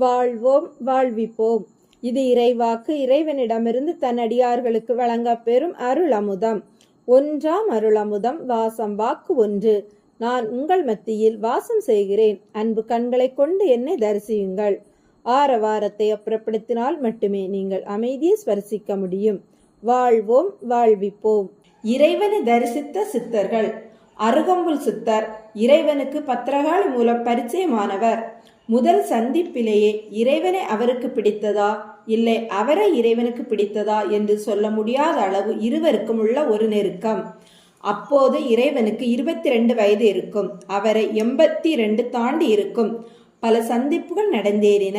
வாழ்வோம் வாழ்விப்போம். இது இறைவாக்கு. இறைவனிடமிருந்து தன் அடியார்களுக்கு வழங்கப் பெறும் அருள் அமுதம். ஒன்றாம் அருளமுதம். வாசம் வாக்கு ஒன்று. நான் உங்கள் மத்தியில் வாசம் செய்கிறேன். அன்பு கண்களை கொண்டு என்னை தரிசியுங்கள். ஆரவாரத்தை அப்புறப்படுத்தினால் மட்டுமே நீங்கள் அமைதியை ஸ்பரிசிக்க முடியும். வாழ்வோம் வாழ்விப்போம். இறைவனை தரிசித்த சித்தர்கள். அருகம்புல் சித்தர் இறைவனுக்கு பத்திரகாளி மூலம் பரிச்சயமானவர். முதல் சந்திப்பிலேயே இறைவனை அவருக்கு பிடித்ததா இல்லை அவரை இறைவனுக்கு பிடித்ததா என்று சொல்ல முடியாத அளவு இருவருக்கும் உள்ள ஒரு நெருக்கம். அப்போது இறைவனுக்கு 22 வயது இருக்கும். அவரை 82 தாண்டி இருக்கும். பல சந்திப்புகள் நடந்தேறின.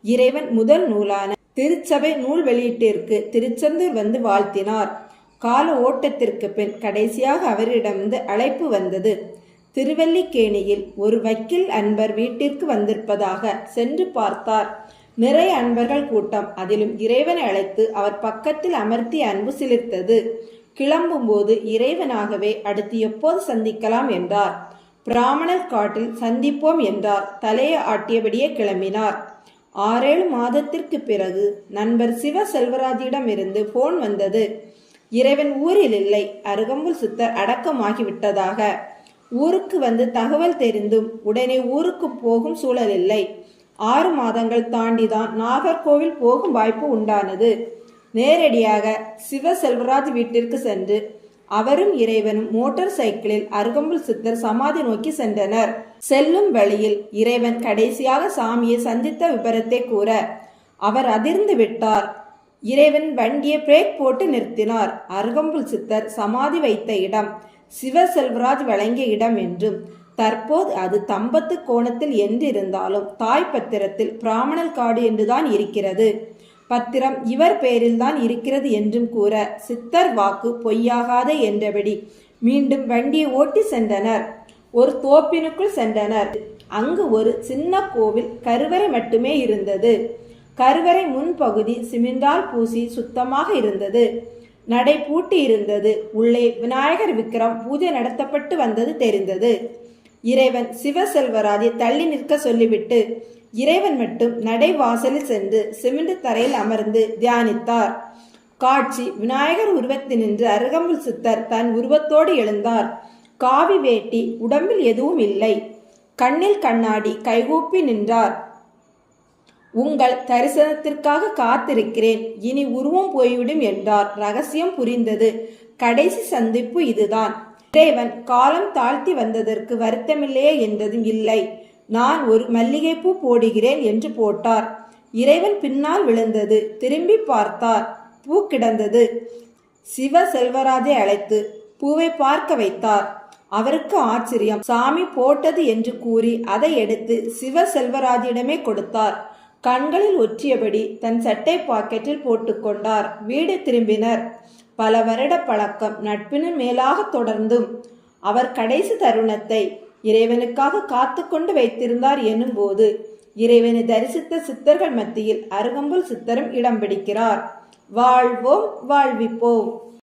இறைவன் முதல் நூலான திருச்சபை நூல் வெளியீட்டிற்கு திருச்செந்தூர் வந்து வாழ்த்தினார். கால ஓட்டத்திற்கு பின் கடைசியாக அவரிடமிருந்து அழைப்பு வந்தது. திருவல்லிக்கேணியில் ஒரு வக்கீல் அன்பர் வீட்டிற்கு வந்திருப்பதாக சென்று பார்த்தார். நிறைய அன்பர்கள் கூட்டம். அதிலும் இறைவனை அழைத்து அவர் பக்கத்தில் அமர்த்தி அன்பு சிலிர்த்தது. கிளம்பும் போது இறைவனாகவே அடுத்து எப்போது சந்திக்கலாம் என்றார். பிராமணர் காட்டில் சந்திப்போம் என்றார். தலையை ஆட்டியபடியே கிளம்பினார். 6-7 மாதத்திற்கு பிறகு நண்பர் சிவ செல்வராஜிடம் இருந்து போன் வந்தது. இறைவன் ஊரில் இல்லை, அருகம்புல் சித்தர் அடக்கமாகிவிட்டதாக. ஊருக்கு வந்து தகவல் தெரிந்தும் உடனே ஊருக்கு போகும் சூழல் இல்லை. 6 மாதங்கள் தாண்டிதான் நாகர்கோவில் போகும் வாய்ப்பு உண்டானது. நேரடியாக சிவ செல்வராஜ் வீட்டிற்கு சென்று அவரும் இறைவனும் மோட்டார் சைக்கிளில் அருகம்புல் சித்தர் சமாதி நோக்கி சென்றனர். செல்லும் வழியில் இறைவன் கடைசியாக சாமியை சந்தித்த விபரத்தை கூற அவர் அதிர்ந்து விட்டார். இறைவன் வண்டியை பிரேக் போட்டு நிறுத்தினார். அருகம்புல் சித்தர் சமாதி வைத்த இடம் சிவ செல்வராஜ் வழங்கிய இடம் என்றும் தற்போது அது தம்பத்து கோணத்தில் என்றிருந்தாலும் தாய் பத்திரத்தில் பிராமணல் காடு என்றுதான் இருக்கிறது. பத்திரம் இவர் பெயரில் தான் இருக்கிறது என்றும் கூற சித்தர் வாக்கு பொய்யாகாதே என்றபடி மீண்டும் வண்டியை ஓட்டி சென்றனர். ஒரு தோப்பினுக்குள் சென்றனர். அங்கு ஒரு சின்ன கோவில் கருவறை மட்டுமே இருந்தது. கருவறை முன்பகுதி சிமெண்டால் பூசி சுத்தமாக இருந்தது. நடை பூட்டி இருந்தது. உள்ளே விநாயகர் விக்கிரம் பூஜை நடத்தப்பட்டு வந்தது தெரிந்தது. இறைவன் சிவ செல்வராஜை தள்ளி நிற்க சொல்லிவிட்டு இறைவன் மட்டும் நடை வாசலில் சென்று சிமெண்ட் தரையில் அமர்ந்து தியானித்தார். காட்சி விநாயகர் உருவத்தில் நின்று அருகம்புல் சித்தர் தன் உருவத்தோடு எழுந்தார். காவி வேட்டி, உடம்பில் எதுவும் இல்லை. கண்ணில் கண்ணாடி, கைகூப்பி நின்றார். உங்கள் தரிசனத்திற்காக காத்திருக்கிறேன், இனி உருவம் போய்விடும் என்றார். ரகசியம் புரிந்தது. கடைசி சந்திப்பு இதுதான். இறைவன் காலம் தாழ்த்தி வந்ததற்கு வருத்தமில்லையே என்றதும் இல்லை. நான் ஒரு மல்லிகைப்பூ போடுகிறேன் என்று போட்டார். இறைவன் பின்னால் விழுந்தது. திரும்பி பார்த்தார். பூ கிடந்தது. சிவ செல்வராஜை அழைத்து பூவை பார்க்க வைத்தார். அவருக்கு ஆச்சரியம். சாமி போட்டது என்று கூறி அதை எடுத்து சிவ செல்வராஜிடமே கொடுத்தார். கண்களில் ஒற்றியபடி தன் சட்டை பாக்கெட்டில் போட்டுக்கொண்டார். வீடு திரும்பினர். பல வருட பழக்கம் நட்பினும் மேலாக தொடர்ந்தும் அவர் கடைசி தருணத்தை இறைவனுக்காக காத்து கொண்டு வைத்திருந்தார் என்னும் போது இறைவனை தரிசித்த சித்தர்கள் மத்தியில் அருகம்புல் சித்தரும் இடம் பிடிக்கிறார். வாழ்வோம் வாழ்விப்போம்.